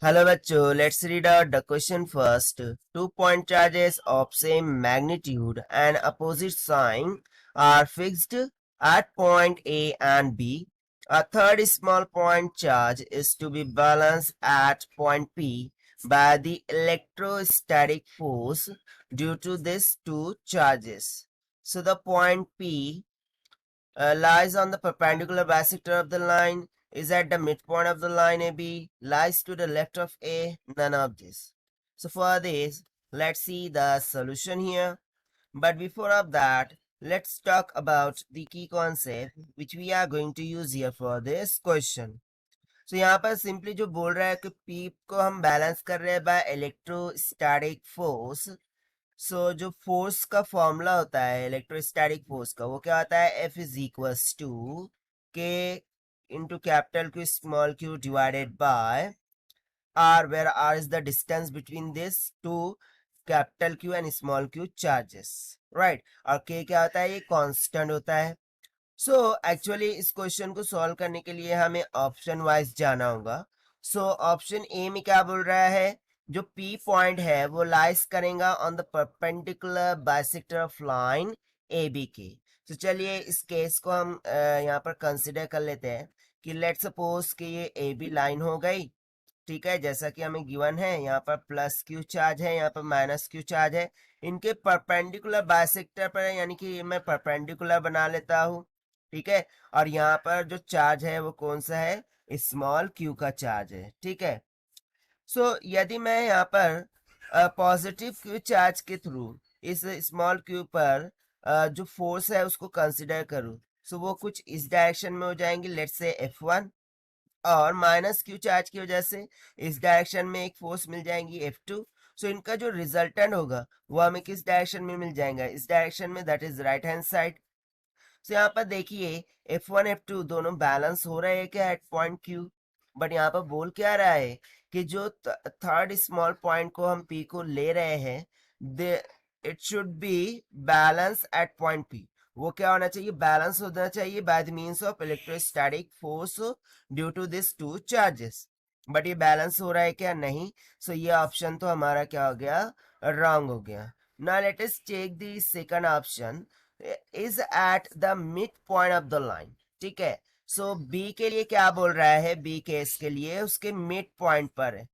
Hello bachcho, let's read out the question first. 2 point charges of same magnitude and opposite sign are fixed at point A and B. A third small point charge is to be balanced at point P by the electrostatic force due to these two charges. So the point P lies on the perpendicular bisector of the line, is at the midpoint of the line AB, lies to the left of A, none of this. So for this, let's see the solution here. But before of that, let's talk about the key concept which we are going to use here for this question. So यहाँ पर simply जो बोल रहा है कि P को हम balance कर रहे हैं बाय इलेक्ट्रोस्टैटिक फोर्स. सो जो फोर्स का फॉर्मूला होता है इलेक्ट्रोस्टैटिक फोर्स का, वो क्या होता है? F is equals to k into capital Q small q divided by r, where r is the distance between this two capital Q and small q charges, right. और k क्या होता है? ये कांस्टेंट होता है. सो एक्चुअली इस question को solve करने के लिए हमें ऑप्शन वाइज जाना होगा. सो ऑप्शन ए में क्या बोल रहा है? जो P पॉइंट है वो लाइज करेगा on the perpendicular bisector of line AB के. तो चलिए इस केस को हम यहाँ पर कंसिडर कर लेते हैं कि लेट सपोज कि ये AB लाइन हो गई, ठीक है, जैसा कि हमें गिवन है. यहाँ पर प्लस क्यू चार्ज है, यहाँ पर माइनस क्यू चार्ज है. इनके परपेंडिकुलर बाइसेक्टर पर है, यानी कि मैं परपेंडिकुलर बना लेता हूँ, ठीक है. और यहाँ पर जो चार्ज है वो कौन सा है? स्मॉल क्यू का चार्ज है, ठीक है. सो यदि मैं यहाँ पर पॉजिटिव क्यू चार्ज के थ्रू इस स्मॉल क्यू पर जो फोर्स है उसको कंसिडर करूँ, सो वो कुछ इस डायरेक्शन में हो जाएंगे, लेट्स से F1. और माइनस क्यू चार्ज की वजह से इस डायरेक्शन में एक फोर्स मिल जाएंगी F2. सो इनका जो रिजल्टेंट होगा वो हमें किस डायरेक्शन में मिल जाएगा? इस डायरेक्शन में, that is right hand side. So यहाँ पर देखिए F1 F2 दोनों बैलेंस हो रहे हैं क्या एट पॉइंट Q. बट यहाँ पर बोल क्या रहा है कि जो थर्ड स्मॉल पॉइंट को हम P को ले रहे हैं, it should be balance at point P. वो क्या होना चाहिए? बैलेंस होना चाहिए by the means of electrostatic force due to this two charges. But ये बैलेंस हो रहा है क्या? नहीं. सो ये ऑप्शन तो हमारा क्या हो गया? रॉन्ग हो गया. Now let us check the second option is at the mid point of the line, ठीक है. सो बी के लिए क्या बोल रहा है? बी केस के लिए उसके मिड पॉइंट पर है.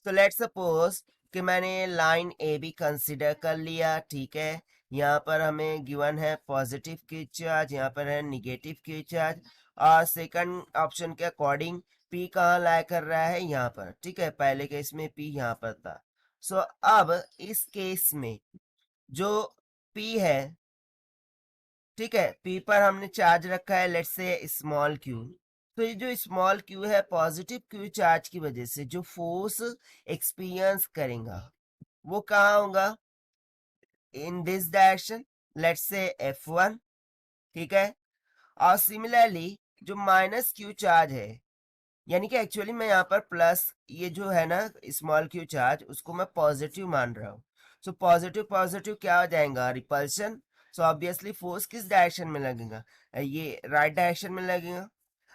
तो लेट सपोज कि मैंने लाइन ए बी कंसिडर कर लिया, ठीक है. यहाँ पर हमें गिवन है पॉजिटिव क्यू चार्ज, यहाँ पर है निगेटिव क्यू चार्ज. और सेकंड ऑप्शन के अकॉर्डिंग पी कहाँ लाई कर रहा है? यहाँ पर, ठीक है. पहले केस में पी यहाँ पर था. सो अब इस केस में जो पी है, ठीक है, पी पर हमने चार्ज रखा है लेट्स से स्मॉल क्यू. तो ये जो स्मॉल क्यू है, पॉजिटिव क्यू चार्ज की वजह से जो फोर्स एक्सपीरियंस करेगा वो कहाँ होगा? In this direction, let's say F1, ठीक है. और सिमिलरली जो माइनस क्यू चार्ज है, यानी कि एक्चुअली मैं यहाँ पर प्लस ये जो है ना स्मॉल क्यू चार्ज, उसको मैं पॉजिटिव मान रहा हूँ. सो पॉजिटिव पॉजिटिव क्या हो जाएगा? रिपल्शन. सो ऑब्वियसली फोर्स किस डायरेक्शन में लगेगा? ये राइट डायरेक्शन में लगेगा.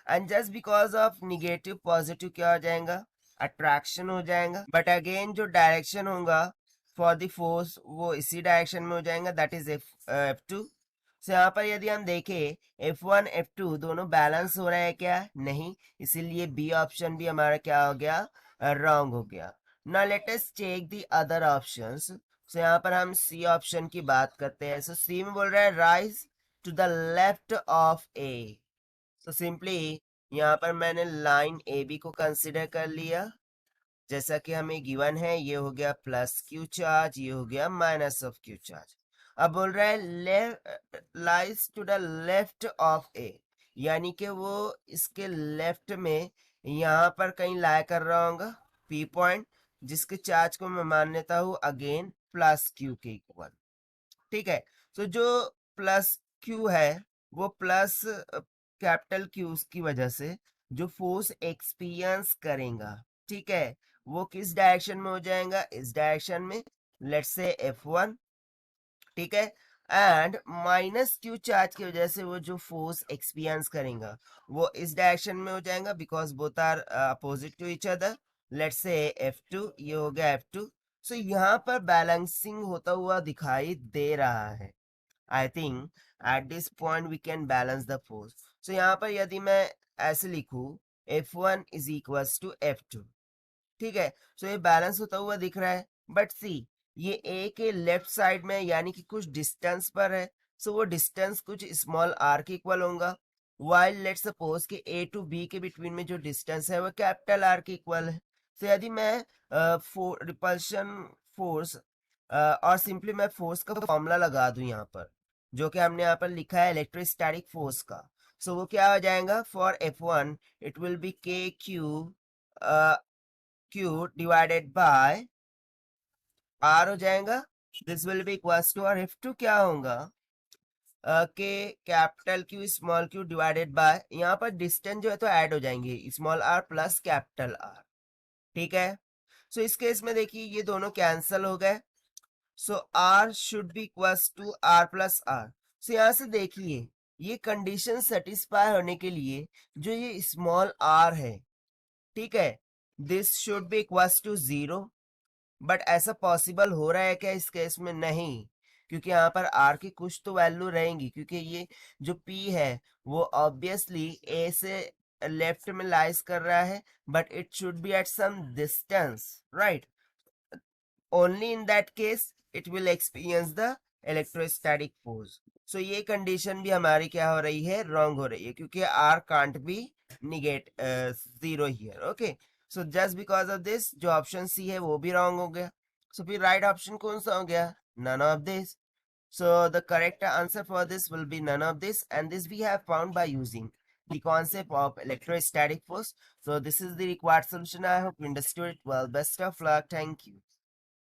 And just because of negative positive क्या हो जाएगा? अट्रैक्शन हो जाएगा. बट अगेन जो डायरेक्शन होगा फॉर द फोर्स वो इसी डायरेक्शन में हो जाएगा, दैट इज F2. सो यहाँ पर यदि हम देखें F1 F2 दोनों बैलेंस हो रहे हैं क्या? नहीं. इसीलिए बी ऑप्शन भी हमारा क्या हो गया? रॉन्ग हो गया. Now let us check the other options. So यहाँ पर हम सी ऑप्शन की बात करते हैं. सो सी में बोल रहा है rise to the left of A. So simply यहाँ पर मैंने लाइन ए बी को कंसिडर कर लिया, जैसा कि हमें गिवन है. ये हो गया प्लस क्यू चार्ज, ये हो गया माइनस ऑफ क्यू चार्ज. अब बोल रहा है lies to the left of A, यानी कि वो इसके लेफ्ट में यहाँ पर कहीं लाई कर रहा होगा पी पॉइंट, जिसके चार्ज को मैं मान लेता हूँ अगेन प्लस क्यू के इक्वल, ठीक है. तो जो प्लस क्यू है वो प्लस कैपिटल क्यू की वजह से जो फोर्स एक्सपीरियंस करेगा, ठीक है, वो किस डायरेक्शन में हो जाएगा? इस डायरेक्शन में, लेट्स से F1, ठीक है. एंड माइनस क्यू चार्ज की वजह से वो जो फोर्स एक्सपीरियंस करेगा वो इस डायरेक्शन में हो जाएगा, because both are opposite to each other, let's say F2, ये हो गया F2. सो यहाँ पर बैलेंसिंग होता हुआ दिखाई दे रहा है. I think at this point we can balance the force. So यहाँ पर यदि मैं ऐसे लिखूं, F1 is equals to F2. ठीक है. सो ये बैलेंस होता हुआ दिख रहा है. बट सी, ये ए के लेफ्ट साइड में यानी कि कुछ डिस्टेंस पर है. सो वो डिस्टेंस कुछ स्मॉल आर के इक्वल होगा. वाइल लेट सपोज कि ए टू बी के बिटवीन में जो डिस्टेंस है वो कैपिटल आर के इक्वल है. तो यदि मैं रिपल्शन फोर्स और सिंपली मैं फोर्स का फॉर्मूला लगा दूं यहाँ पर, जो कि हमने यहाँ पर लिखा है इलेक्ट्रोस्टैटिक फोर्स का. सो वो क्या हो जाएगा? For F1 it will be K cube Q divided by R हो जाएगा. This will be equals to, और F2 क्या होगा? K capital Q small q divided by, यहाँ पर डिस्टेंस जो है तो ऐड हो जाएंगे, small r plus capital R. ठीक है. सो इस केस में देखिए ये दोनों कैंसल हो गए. So R should be equals to R plus R. सो यहाँ से देखिए ये कंडीशन सेटिस्फाई होने के लिए जो ये स्मॉल r है, ठीक है, this should be equals to 0. But ऐसा पॉसिबल हो रहा है क्या इस केस में? नहीं, क्योंकि यहाँ पर r की कुछ तो वैल्यू रहेंगी, क्योंकि ये जो p है वो ऑब्वियसली a से लेफ्ट में लाइज कर रहा है, but it should be at some distance, right? Only in that case it will experience the electrostatic force. So ये कंडीशन भी हमारी क्या हो रही है? रॉन्ग हो रही है, क्योंकि r can't be negate 0 here. Okay. So just because of this जो ऑप्शन सी है वो भी रॉन्ग हो गया. सो फिर राइट ऑप्शन कौन सा हो गया? None of this. So the correct answer for this will be none of this, and this we have found by using the concept of electrostatic force. So this is the required solution. I hope you understood it well. Best of luck. Thank you.